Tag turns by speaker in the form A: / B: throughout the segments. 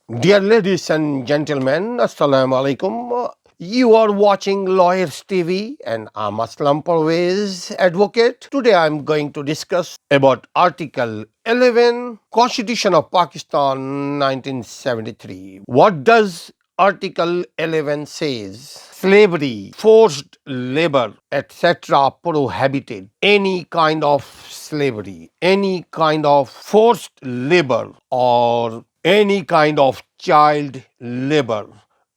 A: Dear ladies and gentlemen, Assalamu alaikum. You are watching Lawyers TV and I'm Aslam Pervez, advocate. Today I'm going to discuss about Article 11, Constitution of Pakistan 1973. What does Article 11 says? Slavery, forced labor, etc. prohibited. Any kind of slavery, any kind of forced labor or any kind of child labor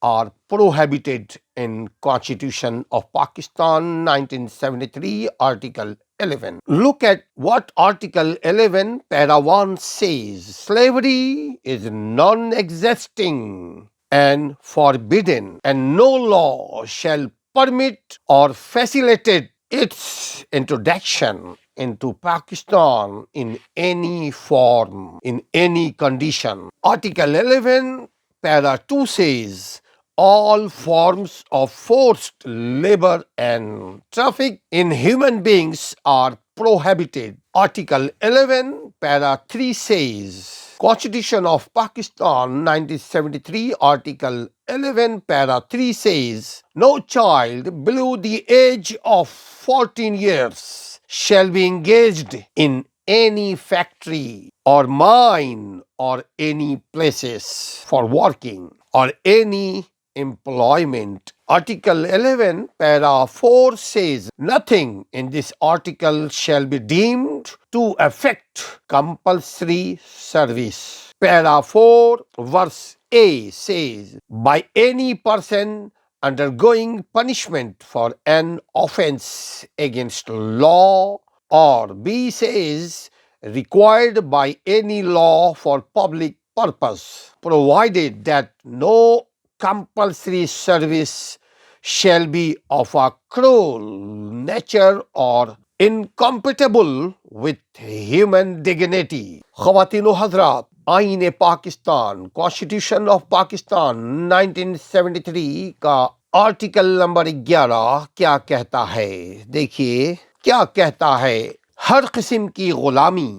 A: are prohibited in Constitution of Pakistan 1973 Article 11. Look at what Article 11 Para 1 says. Slavery is non-existing and forbidden, and no law shall permit or facilitate its introduction into Pakistan in any form, in any condition. Article 11, Para 2 says, all forms of forced labor and traffic in human beings are prohibited. Article 11, Para 3 says, Constitution of Pakistan 1973, Article 11, Para 3 says, no child below the age of 14 years shall be engaged in any factory or mine or any places for working or any employment. Article 11, Para 4 says, nothing in this article shall be deemed to affect compulsory service. Para 4, verse A says, by any person undergoing punishment for an offense against law, or B says, required by any law for public purpose, provided that no compulsory service shall be of a cruel nature or incompatible with human dignity. خواتین و حضرات، آئین Pakistan constitution of Pakistan 1973 کا article number 11 کیا کہتا ہے؟ دیکھیے کیا کہتا ہے۔ ہر قسم کی غلامی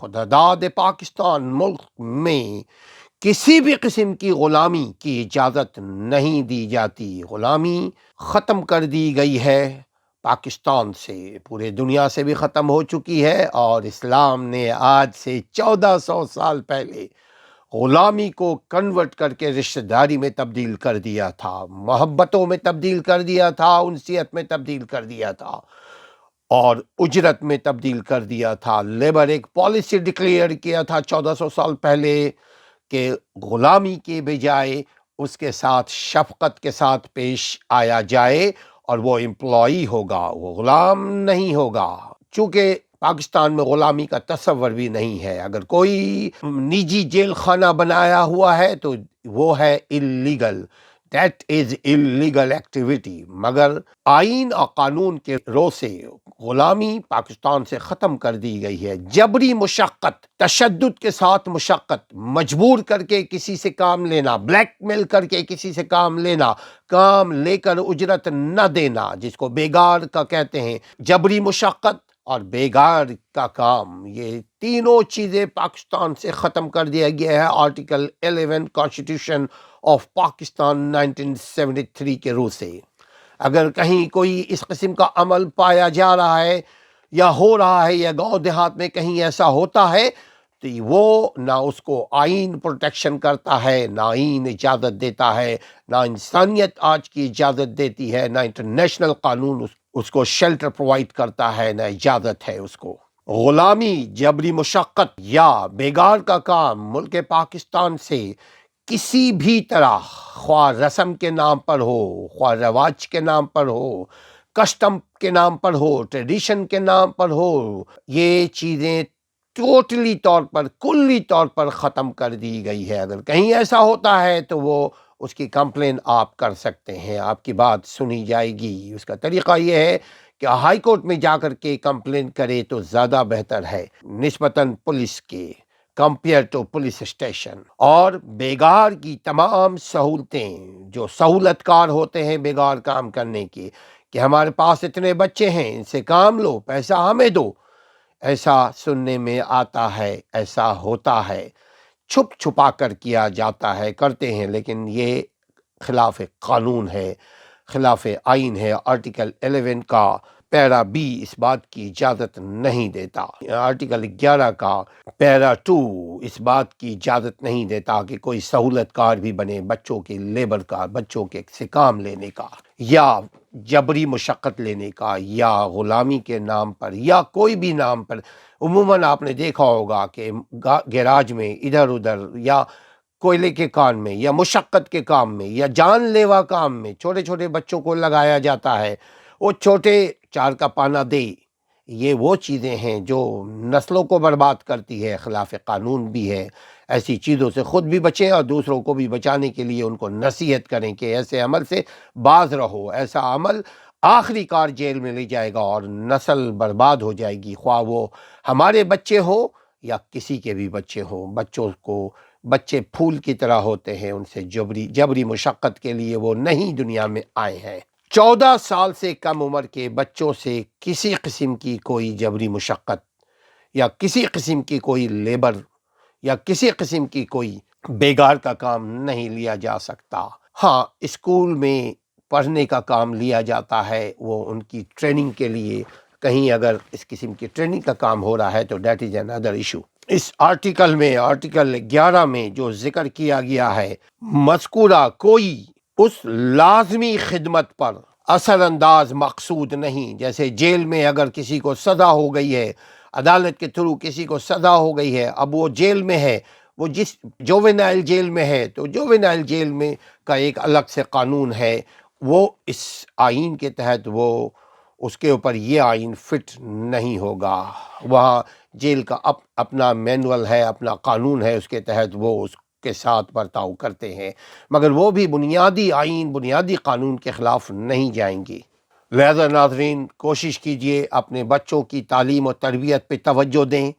A: خداداد پاکستان ملک میں کسی بھی قسم کی غلامی کی اجازت نہیں دی جاتی۔ غلامی ختم کر دی گئی ہے پاکستان سے، پورے دنیا سے بھی ختم ہو چکی ہے، اور اسلام نے آج سے 1400 سال پہلے غلامی کو کنورٹ کر کے رشتہ داری میں تبدیل کر دیا تھا، محبتوں میں تبدیل کر دیا تھا، انسیت میں تبدیل کر دیا تھا، اور اجرت میں تبدیل کر دیا تھا۔ لیبر ایک پالیسی ڈکلیئر کیا تھا 1400 سال پہلے کہ غلامی کے بجائے اس کے ساتھ شفقت کے ساتھ پیش آیا جائے اور وہ امپلائی ہوگا، وہ غلام نہیں ہوگا۔ چونکہ پاکستان میں غلامی کا تصور بھی نہیں ہے، اگر کوئی نجی جیل خانہ بنایا ہوا ہے تو وہ ہے illegal, that is illegal activity, مگر آئین اور قانون کے رو سے غلامی پاکستان سے ختم کر دی گئی ہے۔ جبری مشقت، تشدد کے ساتھ مشقت، مجبور کر کے کسی سے کام لینا، بلیک میل کر کے کسی سے کام لینا، کام لے کر اجرت نہ دینا، جس کو بیگار کا کہتے ہیں، جبری مشقت اور بیگار کا کام، یہ تینوں چیزیں پاکستان سے ختم کر دیا گیا ہے آرٹیکل 11 کانسٹیٹیوشن آف پاکستان 1973 کے رو سے۔ اگر کہیں کوئی اس قسم کا عمل پایا جا رہا ہے یا ہو رہا ہے یا گاؤں دیہات میں کہیں ایسا ہوتا ہے تو وہ نہ اس کو آئین پروٹیکشن کرتا ہے، نہ آئین اجازت دیتا ہے، نہ انسانیت آج کی اجازت دیتی ہے، نہ انٹرنیشنل قانون اس کو شیلٹر پرووائڈ کرتا ہے، نہ اجازت ہے اس کو۔ غلامی، جبری مشقت یا بیگار کا کام ملک پاکستان سے کسی بھی طرح، خواہ رسم کے نام پر ہو، خواہ رواج کے نام پر ہو، کسٹم کے نام پر ہو، ٹریڈیشن کے نام پر ہو، یہ چیزیں ٹوٹلی طور پر، کلی طور پر ختم کر دی گئی ہے۔ اگر کہیں ایسا ہوتا ہے تو وہ اس کی کمپلین آپ کر سکتے ہیں، آپ کی بات سنی جائے گی۔ اس کا طریقہ یہ ہے کہ ہائی کورٹ میں جا کر کے کمپلین کرے تو زیادہ بہتر ہے نسبتاً پولیس کے، کمپیئر ٹو پولیس اسٹیشن۔ اور بیگار کی تمام سہولتیں، جو سہولت کار ہوتے ہیں بیگار کام کرنے کے، کہ ہمارے پاس اتنے بچے ہیں، ان سے کام لو، پیسہ ہمیں دو، ایسا سننے میں آتا ہے، ایسا ہوتا ہے۔ چھپ چھپا کر کیا جاتا ہے، کرتے ہیں، لیکن یہ خلاف قانون ہے، خلاف آئین ہے۔ آرٹیکل 11 کا پیرا بی اس بات کی اجازت نہیں دیتا، آرٹیکل 11 کا پیرا 2 اس بات کی اجازت نہیں دیتا کہ کوئی سہولت کار بھی بنے بچوں کے لیبر کا، بچوں کے سے کام لینے کا، یا جبری مشقت لینے کا، یا غلامی کے نام پر، یا کوئی بھی نام پر۔ عموماً آپ نے دیکھا ہوگا کہ گیراج میں ادھر ادھر، یا کوئلے کے کام میں، یا مشقت کے کام میں، یا جان لیوا کام میں چھوٹے چھوٹے بچوں کو لگایا جاتا ہے۔ وہ چھوٹے چار کا پانا دے، یہ وہ چیزیں ہیں جو نسلوں کو برباد کرتی ہے، خلاف قانون بھی ہے۔ ایسی چیزوں سے خود بھی بچیں اور دوسروں کو بھی بچانے کے لیے ان کو نصیحت کریں کہ ایسے عمل سے باز رہو۔ ایسا عمل آخری کار جیل میں لے جائے گا اور نسل برباد ہو جائے گی، خواہ وہ ہمارے بچے ہو یا کسی کے بھی بچے ہوں۔ بچے پھول کی طرح ہوتے ہیں، ان سے جبری مشقت کے لیے وہ نہیں دنیا میں آئے ہیں۔ 14 سال سے کم عمر کے بچوں سے کسی قسم کی کوئی جبری مشقت، یا کسی قسم کی کوئی لیبر، یا کسی قسم کی کوئی بیگار کا کام نہیں لیا جا سکتا۔ ہاں، اسکول میں پڑھنے کا کام لیا جاتا ہے، وہ ان کی ٹریننگ کے لیے، کہیں اگر اس قسم کی ٹریننگ کا کام ہو رہا ہے تو that is another issue. اس آرٹیکل میں، آرٹیکل 11 میں جو ذکر کیا گیا ہے، مذکورہ کوئی اس لازمی خدمت پر اثر انداز مقصود نہیں۔ جیسے جیل میں اگر کسی کو سزا ہو گئی ہے، عدالت کے تھرو کسی کو سزا ہو گئی ہے، اب وہ جیل میں ہے، وہ جس جووینائل جیل میں ہے، تو جووینائل جیل میں کا ایک الگ سے قانون ہے، وہ اس آئین کے تحت وہ اس کے اوپر یہ آئین فٹ نہیں ہوگا۔ وہاں جیل کا اپنا مینول ہے، اپنا قانون ہے، اس کے تحت وہ اس کے ساتھ برتاؤ کرتے ہیں، مگر وہ بھی بنیادی آئین، بنیادی قانون کے خلاف نہیں جائیں گی۔ لہذا ناظرین، کوشش کیجئے اپنے بچوں کی تعلیم و تربیت پہ توجہ دیں۔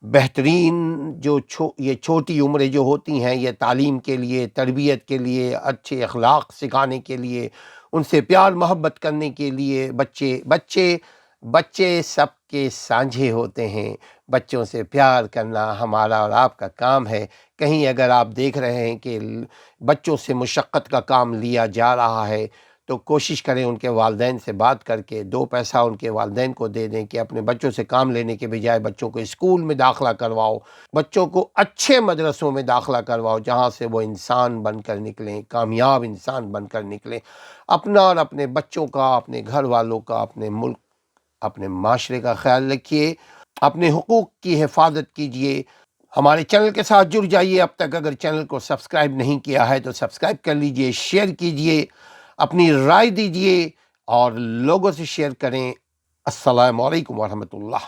A: بہترین یہ چھوٹی عمریں جو ہوتی ہیں، یہ تعلیم کے لیے، تربیت کے لیے، اچھے اخلاق سکھانے کے لیے، ان سے پیار محبت کرنے کے لیے، بچے سب کے سانجھے ہوتے ہیں۔ بچوں سے پیار کرنا ہمارا اور آپ کا کام ہے۔ کہیں اگر آپ دیکھ رہے ہیں کہ بچوں سے مشقت کا کام لیا جا رہا ہے، تو کوشش کریں ان کے والدین سے بات کر کے 2 پیسہ ان کے والدین کو دے دیں کہ اپنے بچوں سے کام لینے کے بجائے بچوں کو اسکول میں داخلہ کرواؤ، بچوں کو اچھے مدرسوں میں داخلہ کرواؤ، جہاں سے وہ انسان بن کر نکلیں، کامیاب انسان بن کر نکلیں۔ اپنا اور اپنے بچوں کا، اپنے گھر والوں کا، اپنے ملک، اپنے معاشرے کا خیال رکھیے، اپنے حقوق کی حفاظت کیجیے۔ ہمارے چینل کے ساتھ جڑ جائیے۔ اب تک اگر چینل کو سبسکرائب نہیں کیا ہے تو سبسکرائب کر لیجئے، شیئر کیجئے، اپنی رائے دیجئے اور لوگوں سے شیئر کریں۔ السلام علیکم ورحمۃ اللہ۔